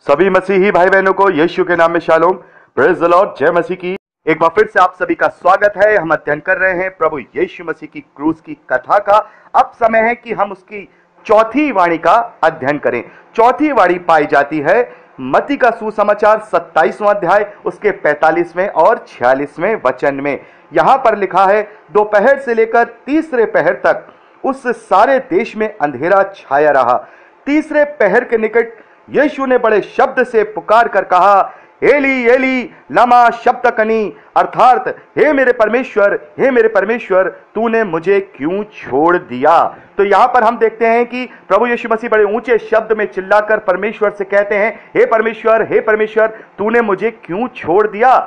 सभी मसीही भाई बहनों को यीशु के नाम में शालोम, प्रेज द लॉर्ड, जय मसीह की। एक बार फिर से आप सभी का स्वागत है। हम अध्ययन कर रहे हैं प्रभु यीशु मसीह की क्रूस की कथा का। अब समय है कि हम उसकी चौथी वाणी का अध्ययन करें। चौथी वाणी पाई जाती है मत्ती का सुसमाचार 27वां अध्याय, उसके 45वें और 46वें वचन में। यहां पर लिखा है, दोपहर से लेकर तीसरे पहर तक उस सारे देश में अंधेरा छाया रहा। तीसरे पहर के निकट यीशु ने बड़े शब्द से पुकार कर कहा, एली एली लमा शब्दकनी, अर्थात हे मेरे परमेश्वर तूने मुझे क्यों छोड़ दिया। तो यहां पर हम देखते हैं कि प्रभु यीशु मसीह बड़े ऊंचे शब्द में चिल्लाकर परमेश्वर से कहते हैं, हे परमेश्वर तूने मुझे क्यों छोड़ दिया।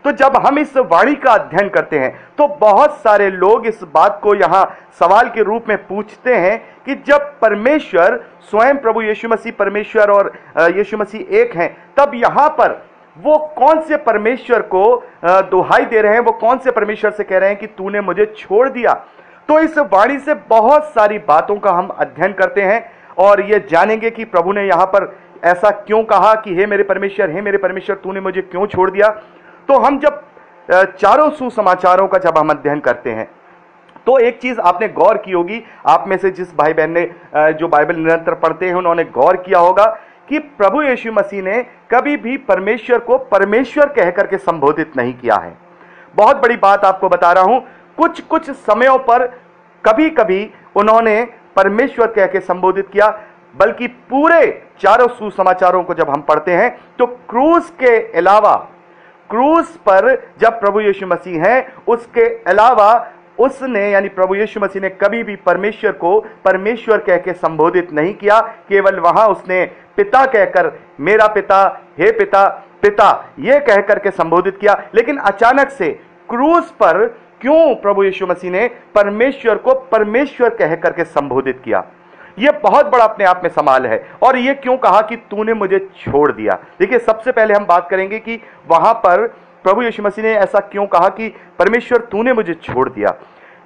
तो जब हम इस वाणी का अध्ययन करते हैं तो बहुत सारे लोग इस बात को यहां सवाल के रूप में पूछते हैं कि जब परमेश्वर स्वयं प्रभु यीशु मसीह परमेश्वर और यीशु मसीह एक हैं, तब यहां पर वो कौन से परमेश्वर को दुहाई दे रहे हैं, वो कौन से परमेश्वर से कह रहे हैं कि तूने मुझे छोड़ दिया। तो इस वाणी से बहुत सारी बातों का हम अध्ययन करते हैं और ये जानेंगे कि प्रभु ने यहां पर ऐसा क्यों कहा कि हे मेरे परमेश्वर तूने मुझे क्यों छोड़ दिया। तो हम जब चारों सुसमाचारों का जब हम अध्ययन करते हैं तो एक चीज आपने गौर की होगी, आप में से जिस भाई बहन ने जो बाइबल निरंतर पढ़ते हैं उन्होंने गौर किया होगा कि प्रभु यीशु मसीह ने कभी भी परमेश्वर को परमेश्वर कह करके संबोधित नहीं किया है। बहुत बड़ी बात आपको बता रहा हूं, कुछ समयों पर कभी कभी उन्होंने परमेश्वर कह के संबोधित किया, बल्कि पूरे चारों सुसमाचारों को जब हम पढ़ते हैं तो क्रूस के अलावा, क्रूस पर जब प्रभु यीशु मसीह हैं, उसके अलावा उसने यानी प्रभु यीशु मसीह ने कभी भी परमेश्वर को परमेश्वर कह के संबोधित नहीं किया। केवल वहां उसने पिता कहकर, मेरा पिता, हे पिता, पिता ये कह करके संबोधित किया। लेकिन अचानक से क्रूस पर क्यों प्रभु यीशु मसीह ने परमेश्वर को परमेश्वर कह करके संबोधित किया, यह बहुत बड़ा अपने आप में सवाल है। और यह क्यों कहा कि तूने मुझे छोड़ दिया। देखिए, सबसे पहले हम बात करेंगे कि वहां पर प्रभु यीशु मसीह ने ऐसा क्यों कहा कि परमेश्वर तूने मुझे छोड़ दिया।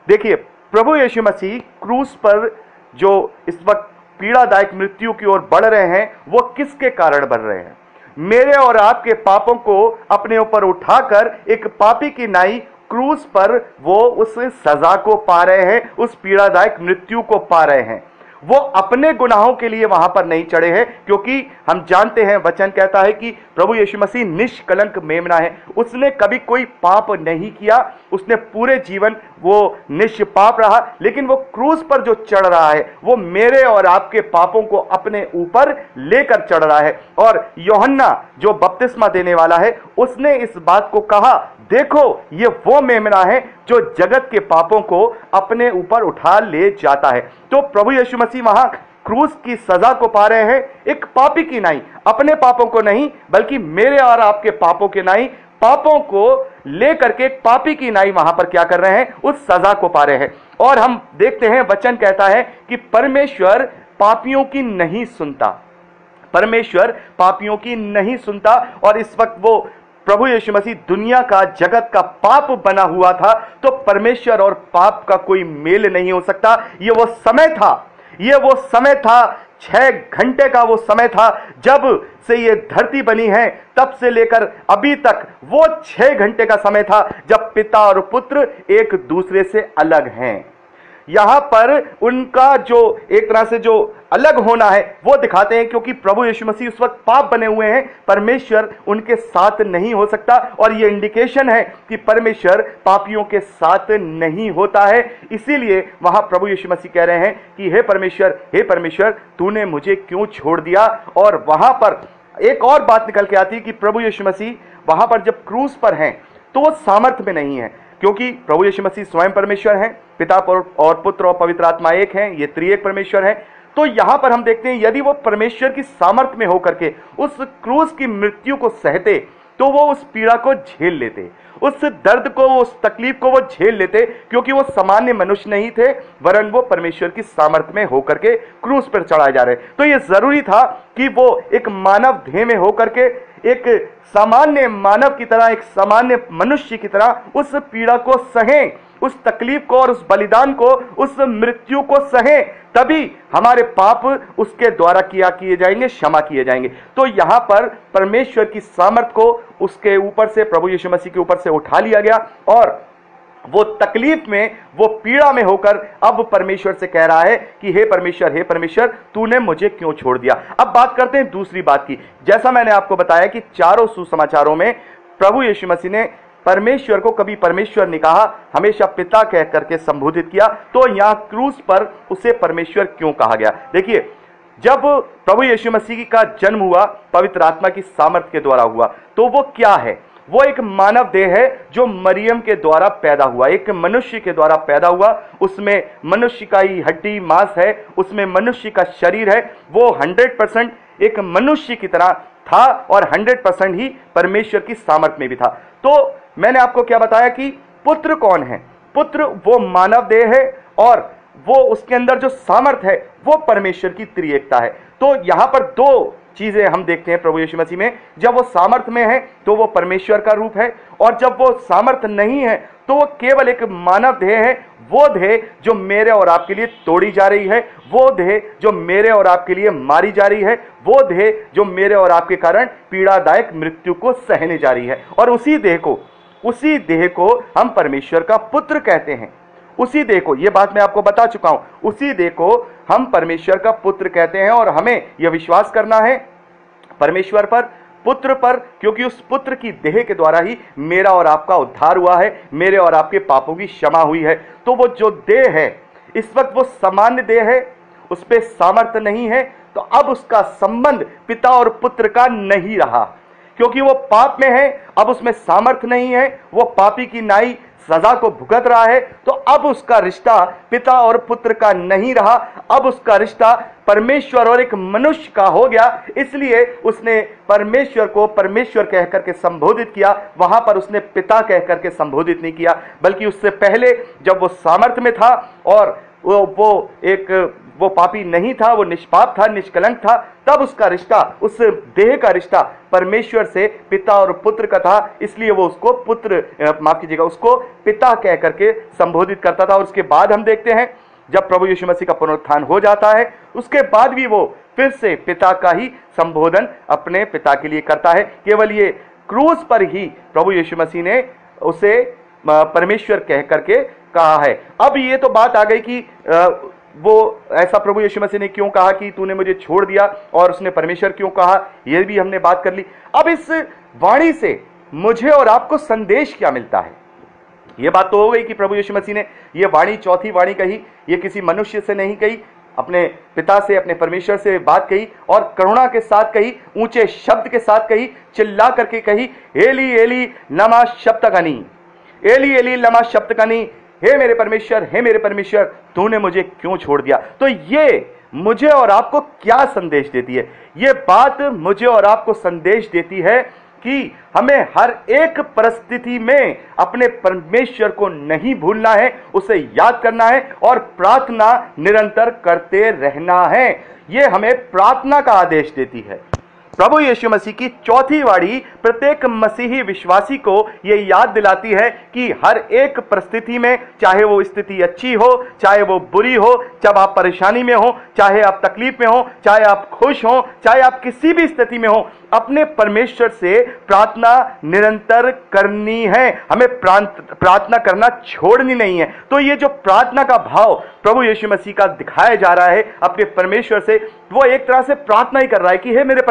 देखिए, प्रभु यीशु मसीह क्रूस पर जो इस वक्त पीड़ादायक मृत्यु की ओर बढ़ रहे हैं, वो किसके कारण बढ़ रहे हैं। मेरे और आपके पापों को अपने ऊपर उठाकर एक पापी की नाई क्रूस पर वो उस सजा को पा रहे हैं, उस पीड़ादायक मृत्यु को पा रहे हैं। वो अपने गुनाहों के लिए वहां पर नहीं चढ़े हैं, क्योंकि हम जानते हैं, वचन कहता है कि प्रभु यीशु मसीह निष्कलंक मेमना है। उसने कभी कोई पाप नहीं किया, उसने पूरे जीवन वो निष्पाप रहा। लेकिन वो क्रूस पर जो चढ़ रहा है वो मेरे और आपके पापों को अपने ऊपर लेकर चढ़ रहा है। और यूहन्ना जो बपतिस्मा देने वाला है, उसने इस बात को कहा, देखो ये वो मेमना है जो जगत के पापों को अपने ऊपर उठा ले जाता है। तो प्रभु यीशु मसीह वहां क्रूस की सजा को पा रहे हैं, एक पापी की नाई, अपने पापों को नहीं बल्कि मेरे और आपके पापों के नाई, पापों को लेकर के पापी की नाई वहां पर क्या कर रहे हैं, उस सजा को पा रहे हैं। और हम देखते हैं, वचन कहता है कि परमेश्वर पापियों की नहीं सुनता, परमेश्वर पापियों की नहीं सुनता। और इस वक्त वो प्रभु यीशु मसीह दुनिया का, जगत का पाप बना हुआ था, तो परमेश्वर और पाप का कोई मेल नहीं हो सकता। ये वो समय था 6 घंटे का वो समय था, जब से ये धरती बनी है तब से लेकर अभी तक वो 6 घंटे का समय था जब पिता और पुत्र एक दूसरे से अलग हैं। यहां पर उनका जो एक तरह से जो अलग होना है वो दिखाते हैं, क्योंकि प्रभु यीशु मसीह उस वक्त पाप बने हुए हैं, परमेश्वर उनके साथ नहीं हो सकता। और ये इंडिकेशन है कि परमेश्वर पापियों के साथ नहीं होता है। इसीलिए वहां प्रभु यीशु मसीह कह रहे हैं कि हे परमेश्वर तूने मुझे क्यों छोड़ दिया। और वहां पर एक और बात निकल के आती है कि प्रभु यीशु मसीह वहां पर जब क्रूस पर हैं तो वो सामर्थ्य में नहीं है, क्योंकि प्रभु यीशु मसीह स्वयं परमेश्वर हैं, पिता और पुत्र और पवित्र आत्मा एक हैं, ये त्रिएक परमेश्वर हैं। तो यहां पर हम देखते हैं, यदि वो परमेश्वर की सामर्थ्य में होकर के उस क्रूस की मृत्यु को सहते तो वो उस पीड़ा को झेल लेते, उस दर्द को, उस तकलीफ को वो झेल लेते, क्योंकि वो सामान्य मनुष्य नहीं थे, वरन वो परमेश्वर की सामर्थ्य में होकर के क्रूस पर चढ़ाए जा रहे। तो ये जरूरी था कि वो एक मानव देह में होकर के, एक सामान्य मानव की तरह, एक सामान्य मनुष्य की तरह उस पीड़ा को सहें उस तकलीफ को और उस बलिदान को, उस मृत्यु को सहें, तभी हमारे पाप उसके द्वारा किए जाएंगे, क्षमा किए जाएंगे। तो यहां पर परमेश्वर की सामर्थ को उसके ऊपर से, प्रभु यीशु मसीह के ऊपर से उठा लिया गया और वो तकलीफ में, वो पीड़ा में होकर अब परमेश्वर से कह रहा है कि हे परमेश्वर, तूने मुझे क्यों छोड़ दिया। अब बात करते हैं दूसरी बात की। जैसा मैंने आपको बताया कि चारों सुसमाचारों में प्रभु यीशु मसीह ने परमेश्वर को कभी परमेश्वर नहीं कहा, हमेशा पिता कह करके संबोधित किया। तो यहां क्रूस पर उसे परमेश्वर क्यों कहा गया? देखिए, जब प्रभु यीशु मसीह का जन्म हुआ पवित्र आत्मा की सामर्थ के द्वारा हुआ, तो वो क्या है? वो एक मानव देह है जो मरियम के द्वारा पैदा हुआ, एक मनुष्य के द्वारा पैदा हुआ। उसमें मनुष्य का ही हड्डी मांस है, उसमें मनुष्य का शरीर है। वो 100% एक मनुष्य की तरह था और 100% ही परमेश्वर की सामर्थ में भी था। तो मैंने आपको क्या बताया कि पुत्र कौन है? पुत्र वो मानव देह है और वो उसके अंदर जो सामर्थ है वो परमेश्वर की त्रिएकता है। तो यहां पर दो चीजें हम देखते हैं प्रभु यीशु मसीह में। जब वो सामर्थ में है तो वो परमेश्वर का रूप है, और जब वो सामर्थ नहीं है तो वो केवल एक मानव देह है। वो देह जो मेरे और आपके लिए तोड़ी जा रही है, वो देह जो मेरे और आपके लिए मारी जा रही है, वो देह जो मेरे और आपके कारण पीड़ादायक मृत्यु को सहने जा रही है। और उसी देह को हम परमेश्वर का पुत्र कहते हैं। उसी देह को, ये बात मैं आपको बता चुका हूं, उसी देह को हम परमेश्वर का पुत्र कहते हैं। और हमें यह विश्वास करना है परमेश्वर पर, पुत्र पर, क्योंकि उस पुत्र की देह के द्वारा ही मेरा और आपका उद्धार हुआ है, मेरे और आपके पापों की क्षमा हुई है। तो वो जो देह है इस वक्त वो सामान्य देह है, उस पर सामर्थ्य नहीं है। तो अब उसका संबंध पिता और पुत्र का नहीं रहा, क्योंकि वो पाप में है। अब उसमें सामर्थ्य नहीं है, वो पापी की नाई सजा को भुगत रहा है। तो अब उसका रिश्ता पिता और पुत्र का नहीं रहा, अब उसका रिश्ता परमेश्वर और एक मनुष्य का हो गया। इसलिए उसने परमेश्वर को परमेश्वर कह करके संबोधित किया। वहां पर उसने पिता कह करके संबोधित नहीं किया, बल्कि उससे पहले जब वो सामर्थ्य में था और वो पापी नहीं था, वो निष्पाप था, निष्कलंक था, तब उसका रिश्ता, उस देह का रिश्ता परमेश्वर से पिता और पुत्र का था। इसलिए वो उसको उसको पिता कह करके संबोधित करता था। और उसके बाद हम देखते हैं जब प्रभु यीशु मसीह का पुनरुत्थान हो जाता है, उसके बाद भी वो फिर से पिता का ही संबोधन अपने पिता के लिए करता है। केवल ये क्रूस पर ही प्रभु यीशु मसीह ने उसे परमेश्वर कह करके कहा है। अब ये तो बात आ गई कि वो ऐसा प्रभु यीशु मसीह ने क्यों कहा कि तूने मुझे छोड़ दिया, और उसने परमेश्वर क्यों कहा, ये भी हमने बात कर ली। अब इस वाणी से मुझे और आपको संदेश क्या मिलता है? ये बात तो हो गई कि प्रभु यीशु मसीह ने ये वाणी, चौथी वाणी कही, ये किसी मनुष्य से नहीं कही, अपने पिता से, अपने परमेश्वर से बात कही, और करुणा के साथ कही, ऊंचे शब्द के साथ कही, चिल्ला करके कही, एली एली लमा शब्तकनी, एली एली लमा शब्तकनी, हे मेरे परमेश्वर, तूने मुझे क्यों छोड़ दिया। तो ये मुझे और आपको क्या संदेश देती है? ये बात मुझे और आपको संदेश देती है कि हमें हर एक परिस्थिति में अपने परमेश्वर को नहीं भूलना है, उसे याद करना है और प्रार्थना निरंतर करते रहना है। ये हमें प्रार्थना का आदेश देती है। प्रभु यीशु मसीह की चौथी वाणी प्रत्येक मसीही विश्वासी को यह याद दिलाती है कि हर एक परिस्थिति में, चाहे वो स्थिति अच्छी हो, चाहे वो बुरी हो, जब आप परेशानी में हो, चाहे आप तकलीफ में हो, चाहे आप खुश हो, चाहे आप किसी भी स्थिति में हो, अपने परमेश्वर से प्रार्थना निरंतर करनी है। हमें प्रार्थना करना छोड़नी नहीं है। तो ये जो प्रार्थना का भाव प्रभु यीशु मसीह का दिखाया जा रहा है अपने परमेश्वर से, वो एक तरह से प्रार्थना ही कर रहा है कि हे मेरे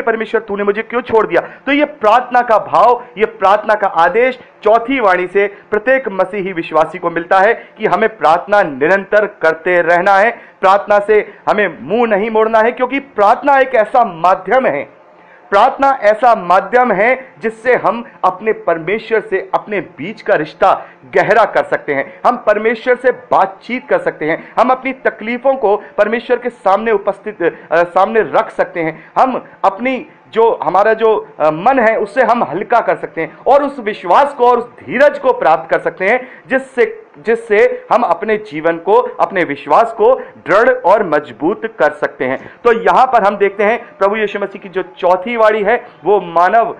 परमेश्वर, तूने मुझे क्यों छोड़ दिया। तो ये प्रार्थना का भाव, ये प्रार्थना का आदेश चौथी वाणी से प्रत्येक मसीही विश्वासी को मिलता है कि हमें प्रार्थना निरंतर करते रहना है। प्रार्थना से हमें मुंह नहीं मोड़ना है, क्योंकि प्रार्थना एक ऐसा माध्यम है, प्रार्थना ऐसा माध्यम है जिससे हम अपने परमेश्वर से अपने बीच का रिश्ता गहरा कर सकते हैं। हम परमेश्वर से बातचीत कर सकते हैं, हम अपनी तकलीफों को परमेश्वर के सामने सामने रख सकते हैं, हम अपनी जो हमारा जो मन है उससे हम हल्का कर सकते हैं और उस विश्वास को और उस धीरज को प्राप्त कर सकते हैं जिससे हम अपने जीवन को, अपने विश्वास को दृढ़ और मजबूत कर सकते हैं। तो यहां पर हम देखते हैं प्रभु यीशु मसीह की जो चौथी वाणी है वो मानव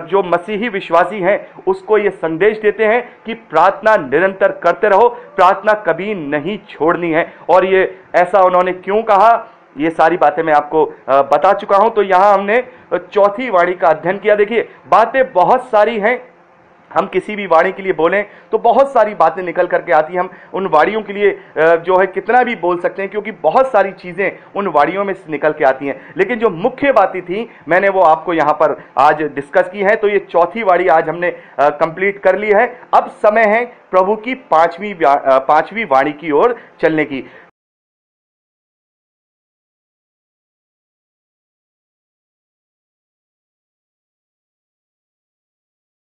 जो मसीही विश्वासी हैं उसको ये संदेश देते हैं कि प्रार्थना निरंतर करते रहो, प्रार्थना कभी नहीं छोड़नी है। और ये ऐसा उन्होंने क्यों कहा, ये सारी बातें मैं आपको बता चुका हूं। तो यहां हमने चौथी वाणी का अध्ययन किया। देखिए, बातें बहुत सारी हैं, हम किसी भी वाणी के लिए बोलें तो बहुत सारी बातें निकल करके आती हैं। हम उन वाणियों के लिए जो है कितना भी बोल सकते हैं, क्योंकि बहुत सारी चीज़ें उन वाणियों में से निकल के आती हैं। लेकिन जो मुख्य बातें थी मैंने वो आपको यहाँ पर आज डिस्कस की है। तो ये चौथी वाणी आज हमने कंप्लीट कर ली है। अब समय है प्रभु की पांचवी वाणी की ओर चलने की।